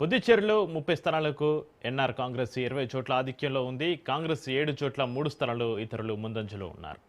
పుదుచ్చేరిలో 30 స్థానాలకు ఎన్ఆర్ కాంగ్రెస్ 20 చోట్ల ఆధిక్యంలో ఉంది. కాంగ్రెస్ 7 చోట్ల 3 స్థానాలు ఇతరులు ముందంజలో ఉన్నారు.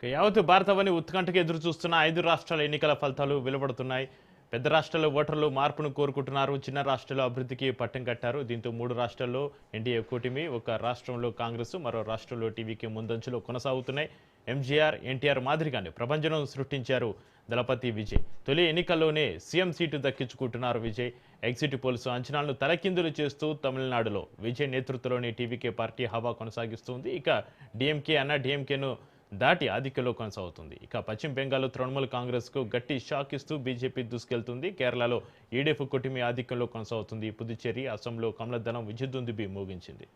యావత్ భారతవని ఉత్కంఠకు ఎదురు చూస్తున్న 5 రాష్ట్రాల ఎన్నికల ఫలితాలు వెలువడుతున్నాయి. పెద్ద రాష్ట్రాల ఓటర్లు మార్పును కోరుకుంటున్నారు. చిన్న రాష్ట్రాల అభివృద్ధికి పట్టం కట్టారు. దీంతో 3 రాష్ట్రాల్లో ఎన్డీఏ కూటమి, ఒక రాష్ట్రంలో కాంగ్రెస్, మరో రాష్ట్రంలో టీవీకి ముందంజలో కొనసాగుతున్నాయి. ఎంజీఆర్, ఎన్టీఆర్ మాదిరిగానే ప్రభంజనం సృష్టించారు దళపతి విజయ్. తొలి ఎన్నికల్లోనే సీఎం సీటు దక్కించుకుంటున్నారు విజయ్. ఎగ్జిట్ పోల్స్ అంచనాలను తలకిందులు చేస్తూ తమిళనాడులో విజయ్ నేతృత్వంలోని టీవీకే పార్టీ హవా కొనసాగిస్తుంది. ఇక డీఎంకే అన్న డీఎంకేను దాటి ఆధిక్యంలో కొనసాగుతుంది. ఇక పశ్చిమ బెంగాల్లో తృణమూల్ కాంగ్రెస్ కు గట్టి షాక్ ఇస్తూ బీజేపీ దూసుకెళ్తుంది. కేరళలో ఈడీఎఫ్ కూటమి ఆధిక్యంలో కొనసాగుతుంది. పుదుచ్చేరి, అసోంలో కమలదళం విద్యుద్దుందుబి మోగించింది.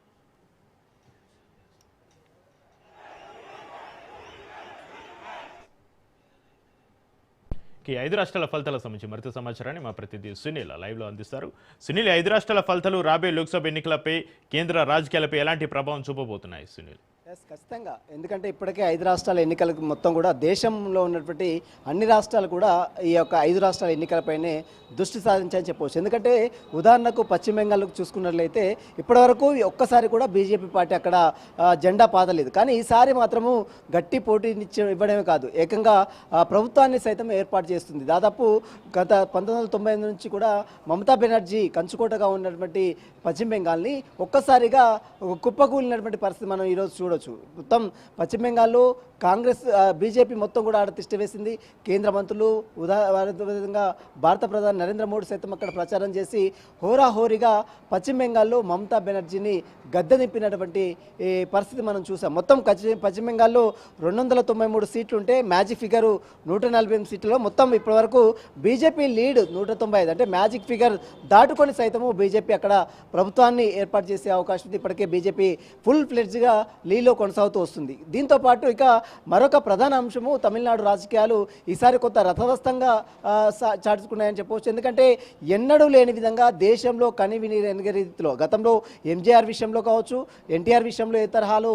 ఈ 5 రాష్ట్రాల ఫలితాల సంబంధించి మరింత సమాచారాన్ని మా ప్రతినిధి సునీల్ లైవ్ లో అందిస్తారు. సునీల్, 5 రాష్ట్రాల ఫలితాలు రాబోయే లోక్సభ ఎన్నికలపై, కేంద్ర రాజకీయాలపై ఎలాంటి ప్రభావం చూపబోతున్నాయి సునీల్? ఖచ్చితంగా, ఎందుకంటే ఇప్పటికే 5 రాష్ట్రాల ఎన్నికలకు మొత్తం కూడా దేశంలో ఉన్నటువంటి అన్ని రాష్ట్రాలు కూడా ఈ యొక్క 5 రాష్ట్రాల ఎన్నికలపైనే దృష్టి సాధించాలని చెప్పవచ్చు. ఎందుకంటే ఉదాహరణకు పశ్చిమ బెంగాల్కు చూసుకున్నట్లయితే ఇప్పటివరకు ఒక్కసారి కూడా బీజేపీ పార్టీ అక్కడ జెండా పాతలేదు. కానీ ఈసారి మాత్రము గట్టి పోటీనిచ్చి ఇవ్వడమే కాదు, ఏకంగా ప్రభుత్వాన్ని సైతం ఏర్పాటు చేస్తుంది. దాదాపు గత 1998 నుంచి కూడా మమతా బెనర్జీ కంచుకోటగా ఉన్నటువంటి పశ్చిమ బెంగాల్ని ఒక్కసారిగా కుప్పకూలినటువంటి పరిస్థితి మనం ఈరోజు చూడవచ్చు. మొత్తం పశ్చిమ బెంగాల్లో కాంగ్రెస్, బీజేపీ మొత్తం కూడా ఆడ తిష్ట వేసింది. కేంద్ర మంత్రులు, విధంగా భారత ప్రధాని నరేంద్ర మోడీ సైతం అక్కడ ప్రచారం చేసి హోరాహోరీగా పశ్చిమ బెంగాల్లో మమతా బెనర్జీని గద్దె దింపినటువంటి పరిస్థితి మనం చూసాం. మొత్తం పశ్చిమ బెంగాల్లో 293 సీట్లు ఉంటే మ్యాజిక్ ఫిగర్ 148 సీట్లలో మొత్తం ఇప్పటివరకు బీజేపీ లీడ్ 195, అంటే మ్యాజిక్ ఫిగర్ దాటుకొని సైతము బీజేపీ అక్కడ ప్రభుత్వాన్ని ఏర్పాటు చేసే అవకాశం ఉంది. ఇప్పటికే బీజేపీ ఫుల్ ఫ్లెడ్జ్గా లీడ్లో కొనసాగుతూ వస్తుంది. దీంతో పాటు ఇక మరొక ప్రధాన అంశము, తమిళనాడు రాజకీయాలు ఈసారి కొత్త రథవస్తంగా చాటుకున్నాయని చెప్పవచ్చు. ఎందుకంటే ఎన్నడూ లేని విధంగా దేశంలో కనివిని ఎనగని రీతిలో గతంలో ఎంజీఆర్ విషయంలో కావచ్చు, ఎన్టీఆర్ విషయంలో ఏ తరహాలో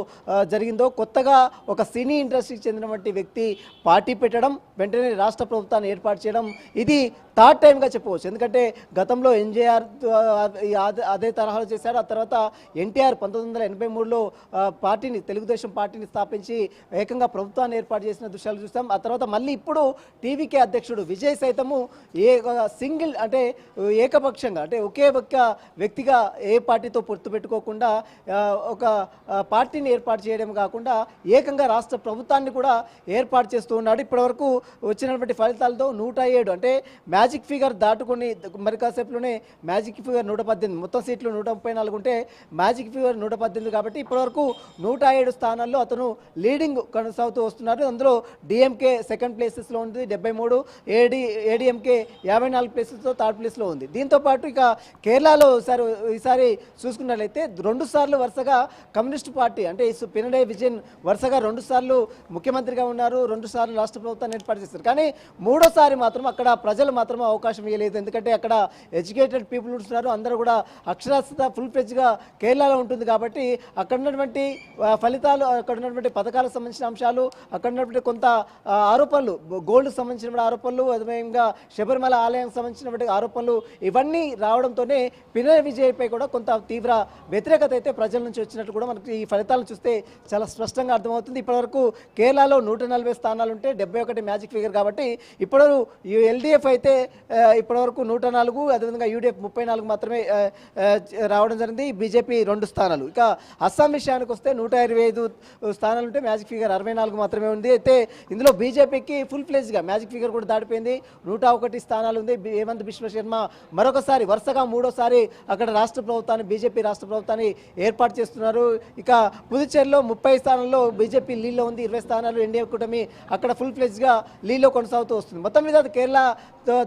జరిగిందో, కొత్తగా ఒక సినీ ఇండస్ట్రీకి చెందినటువంటి వ్యక్తి పార్టీ పెట్టడం, వెంటనే రాష్ట్ర ప్రభుత్వాన్ని ఏర్పాటు చేయడం, ఇది థర్డ్ టైంగా చెప్పవచ్చు. ఎందుకంటే గతంలో ఎంజీఆర్ అదే తరహాలో చేశారు. ఆ తర్వాత ఎన్టీఆర్ 1983లో పార్టీని, తెలుగుదేశం పార్టీని స్థాపించి ఏకంగా ప్రభుత్వాన్ని ఏర్పాటు చేసిన దృశ్యాలు చూస్తాం. ఆ తర్వాత మళ్ళీ ఇప్పుడు టీవీకే అధ్యక్షుడు విజయ్ సైతము సింగిల్, అంటే ఏకపక్షంగా, అంటే ఒకే ఒక్క వ్యక్తిగా ఏ పార్టీతో పొత్తు పెట్టుకోకుండా ఒక పార్టీని ఏర్పాటు చేయడం కాకుండా ఏకంగా రాష్ట్ర ప్రభుత్వాన్ని కూడా ఏర్పాటు చేస్తూ ఉన్నాడు. ఇప్పటివరకు వచ్చినటువంటి ఫలితాలతో 107, అంటే మ్యాజిక్ ఫిగర్ దాటుకొని మరి కాసేపులోనే మ్యాజిక్ ఫిగర్ 118, మొత్తం సీట్లు 134 ఉంటే మ్యాజిక్ ఫిగర్ 118. కాబట్టి ఇప్పటివరకు 107 స్థానాల్లో అతను లీడింగ్ కొనసాగుతూ వస్తున్నారు. అందులో డిఎంకే సెకండ్ ప్లేసెస్లో ఉంది 73, ఏడీఎంకే 54 ప్లేసెస్తో థర్డ్ ప్లేస్లో ఉంది. దీంతోపాటు ఇక కేరళలో ఈసారి చూసుకున్నట్లయితే 2 సార్లు వరుసగా కమ్యూనిస్ట్ పార్టీ, అంటే పినరయ్ విజయన్ వరుసగా 2 సార్లు ముఖ్యమంత్రిగా ఉన్నారు, 2 సార్లు రాష్ట్ర ప్రభుత్వాన్ని ఏర్పాటు చేస్తారు. కానీ మూడోసారి మాత్రం అక్కడ ప్రజలు మాత్రం అవకాశం ఇవ్వలేదు. ఎందుకంటే అక్కడ ఎడ్యుకేటెడ్ పీపుల్ ఉంటున్నారు, అందరూ కూడా అక్షరాస్యత ఫుల్ ఫ్లెడ్జ్గా కేరళలో ఉంటుంది. కాబట్టి అక్కడ ఉన్నటువంటి ఫలితాలు, అక్కడ ఉన్నటువంటి పథకాలకు సంబంధించిన అంశాలు, అక్కడ ఉన్నటువంటి కొంత ఆరోపణలు, గోల్డ్కి సంబంధించిన ఆరోపణలు, అదేవిధంగా శబరిమల ఆలయానికి సంబంధించినటువంటి ఆరోపణలు, ఇవన్నీ రావడంతోనే పినరయ్ విజయ్పై కూడా కొంత తీవ్ర వ్యతిరేకత అయితే ప్రజల నుంచి వచ్చినట్లు కూడా మనకి ఈ ఫలితాలను చూస్తే చాలా స్పష్టంగా అర్థమవుతుంది. ఇప్పటివరకు కేరళలో 140 స్థానాలు ఉంటే 71 మ్యాజిక్ ఫిగర్. కాబట్టి ఇప్పుడు ఎల్డీఎఫ్ అయితే ఇప్పటివరకు 104, అదేవిధంగా యూడీఎఫ్ 34 మాత్రమే రావడం జరిగింది. బీజేపీ 2 స్థానాలు. ఇక అస్సాం విషయానికి వస్తే 125 స్థానాలు ఉంటే మ్యాజిక్ ఫిగర్ 64 మాత్రమే ఉంది. అయితే ఇందులో బీజేపీకి ఫుల్ ఫ్లెడ్జ్గా మ్యాజిక్ ఫిగర్ కూడా దాటిపోయింది, 101 స్థానాలు ఉంది. హేమంత్ బిశ్వ శర్మ మరొకసారి వరుసగా 3వ అక్కడ రాష్ట్ర ప్రభుత్వాన్ని, బీజేపీ రాష్ట్ర ప్రభుత్వాన్ని ఏర్పాటు చేస్తున్నారు. ఇక పుదుచ్చేరిలో 30 స్థానాల్లో బీజేపీ లీడ్లో ఉంది, 20 స్థానాలు ఎన్డీఏ కూటమి అక్కడ ఫుల్ ఫ్లెడ్జ్గా లీడ్లో కొనసాగుతూ వస్తుంది. మొత్తం మీద కేరళ,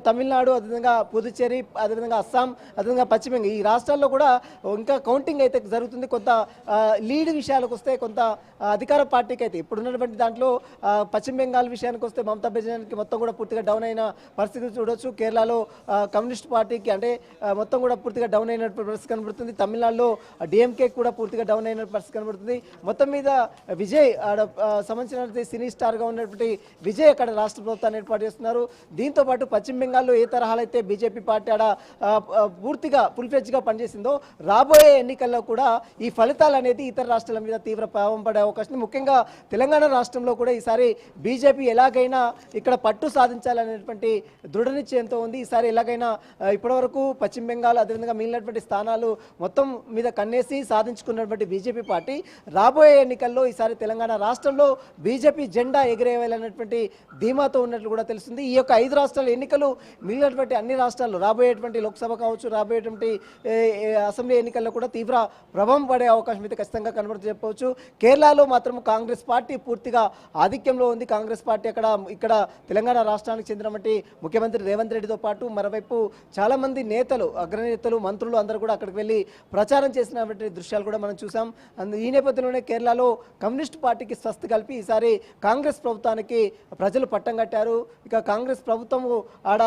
తమిళనాడు, అదేవిధంగా పుదుచ్చేరి, అదేవిధంగా అస్సాం, అదేవిధంగా పశ్చిమ బెంగాల్, ఈ రాష్ట్రాల్లో కూడా ఇంకా కౌంటింగ్ అయితే జరుగుతుంది. కొంత లీడ్ విషయాలకు వస్తే కొంత అధికార పార్టీకి అయితే ఇప్పుడున్నటువంటి దాంట్లో పశ్చిమ బెంగాల్ విషయానికి వస్తే మమతా బెనర్జీకి మొత్తం కూడా పూర్తిగా డౌన్ అయిన పరిస్థితి చూడొచ్చు. కేరళలో కమ్యూనిస్ట్ పార్టీకి అంటే మొత్తం కూడా పూర్తిగా డౌన్ అయినటువంటి పరిస్థితి కనబడుతుంది. తమిళనాడులో డిఎంకే కూడా పూర్తిగా డౌన్ అయిన పరిస్థితి కనబడుతుంది. మొత్తం మీద విజయ్ సంబంధించినటువంటి సినీ స్టార్గా ఉన్నటువంటి విజయ్ అక్కడ రాష్ట్ర ప్రభుత్వాన్ని ఏర్పాటు చేస్తున్నారు. దీంతో పాటు పశ్చిమ బెంగాల్లో ఏ తరహాలో అయితే బీజేపీ పార్టీ ఆడ పూర్తిగా ఫుల్ ఫ్లెడ్జ్గా పనిచేసిందో రాబోయే ఎన్నికల్లో కూడా ఈ ఫలితాలు అనేది ఇతర రాష్ట్రాల మీద తీవ్ర ప్రభావం పడే అవకాశం ఉంది. ముఖ్యంగా తెలంగాణ రాష్ట్రంలో కూడా ఈసారి బీజేపీ ఎలాగైనా ఇక్కడ పట్టు సాధించాలనేటువంటి దృఢ నిశ్చయంతో ఉంది. ఈసారి ఎలాగైనా ఇప్పటివరకు పశ్చిమ బెంగాల్ అదేవిధంగా మిగిలినటువంటి స్థానాలు మొత్తం మీద కన్నేసి సాధించుకున్నటువంటి బీజేపీ పార్టీ రాబోయే ఎన్నికల్లో ఈసారి తెలంగాణ రాష్ట్రంలో బీజేపీ జెండా ఎగిరేయాలనేటువంటి ధీమాతో ఉన్నట్లు కూడా తెలుస్తుంది. ఈ యొక్క 5 రాష్ట్రాల ఎన్నికలు మిగిలినటువంటి అన్ని రాష్ట్రాల్లో రాబోయేటువంటి లోక్సభ కావచ్చు, రాబోయేటువంటి అసెంబ్లీ ఎన్నికల్లో కూడా తీవ్ర ప్రభావం పడే అవకాశం అయితే ఖచ్చితంగా కనబడుతూ చెప్పవచ్చు. కేరళలో మాత్రం కాంగ్రెస్ పార్టీ పూర్తిగా ఆధిక్యంలో ఉంది. కాంగ్రెస్ పార్టీ ఇక్కడ తెలంగాణ రాష్ట్రానికి చెందినటువంటి ముఖ్యమంత్రి రేవంత్ రెడ్డితో పాటు మరోవైపు చాలామంది నేతలు, అగ్రనేతలు, మంత్రులు అందరూ కూడా అక్కడికి వెళ్ళి ప్రచారం చేసినటువంటి దృశ్యాలు కూడా మనం చూసాం. ఈ నేపథ్యంలోనే కేరళలో కమ్యూనిస్ట్ పార్టీకి స్వస్తి కలిపి ఈసారి కాంగ్రెస్ ప్రభుత్వానికి ప్రజలు పట్టం కట్టారు. ఇక కాంగ్రెస్ ప్రభుత్వము ఆడ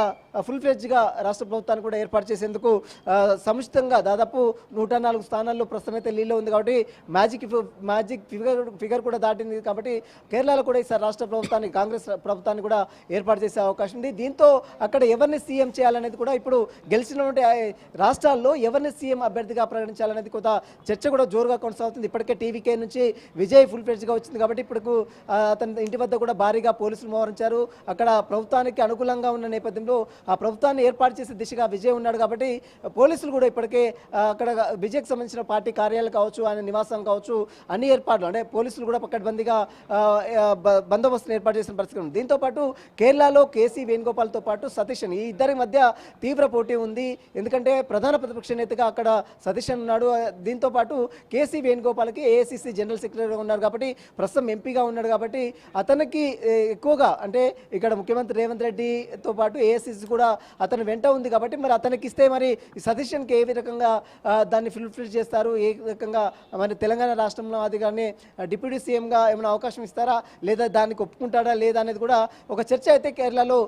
ఫుల్ ఫ్లెడ్జ్గా రాష్ట్ర ప్రభుత్వాన్ని కూడా ఏర్పాటు చేసేందుకు సముచితంగా దాదాపు 104 స్థానాల్లో ప్రస్తుతం అయితే లీడ్లో ఉంది. కాబట్టి మ్యాజిక్ ఫిగర్ కూడా దాటింది. కాబట్టి కేరళలో కూడా ఈసారి రాష్ట్ర ప్రభుత్వాన్ని, కాంగ్రెస్ ప్రభుత్వాన్ని కూడా ఏర్పాటు చేసే అవకాశం ఉంది. దీంతో అక్కడ ఎవరిని సీఎం చేయాలనేది కూడా ఇప్పుడు గెలిచినటువంటి రాష్ట్రాల్లో ఎవరిని సీఎం అభ్యర్థిగా ప్రకటించాలనేది కొంత చర్చ కూడా జోరుగా కొనసాగుతుంది. ఇప్పటికే టీవీకే నుంచి విజయ్ ఫుల్ ఫ్లెడ్జ్గా వచ్చింది. కాబట్టి ఇప్పుడు అతని ఇంటి వద్ద కూడా భారీగా పోలీసులు మోహరించారు. అక్కడ ప్రభుత్వానికి అనుకూలంగా ఉన్న నేపథ్యంలో ఆ ప్రభుత్వాన్ని ఏర్పాటు చేసే దిశగా విజయ్ ఉన్నాడు. కాబట్టి పోలీసులు కూడా ఇప్పటికే అక్కడ విజయ్కి సంబంధించిన పార్టీ కార్యాలయాలు కావచ్చు, ఆయన నివాసం కావచ్చు, అన్ని ఏర్పాట్లు అంటే పోలీసులు కూడా పక్కడ్బందీగా బందోబస్తును ఏర్పాటు చేసిన పరిస్థితి ఉంది. దీంతో పాటు కేరళలో కేసీ వేణుగోపాల్తో పాటు సతీషన్, ఈ ఇద్దరి మధ్య తీవ్ర పోటీ ఉంది. ఎందుకంటే ప్రధాన ప్రతిపక్ష నేతగా అక్కడ సతీషన్ ఉన్నాడు. దీంతో పాటు కేసీ వేణుగోపాల్కి ఏఐసిసి జనరల్ సెక్రటరీగా ఉన్నారు. కాబట్టి ప్రస్తుతం ఎంపీగా ఉన్నాడు. కాబట్టి అతనికి ఎక్కువగా అంటే ఇక్కడ ముఖ్యమంత్రి రేవంత్ రెడ్డితో పాటు ఏఐసిసి కూడా అతని వెంట ఉంది. కాబట్టి మరి అతనికి ఇస్తే మరి సతీషన్కి ఏ రకంగా దాన్ని ఫుల్ఫిల్ చేస్తారు, ఏ రకంగా మరి తెలంగాణ రాష్ట్రంలో అది కానీ డిప్యూటీ సీఎంగా ఏమైనా అవకాశం ఇస్తారా, లేదా దానికి ఒప్పుకుంటాడా లేదా అనేది కూడా ఒక చర్చ అయితే కేరళలో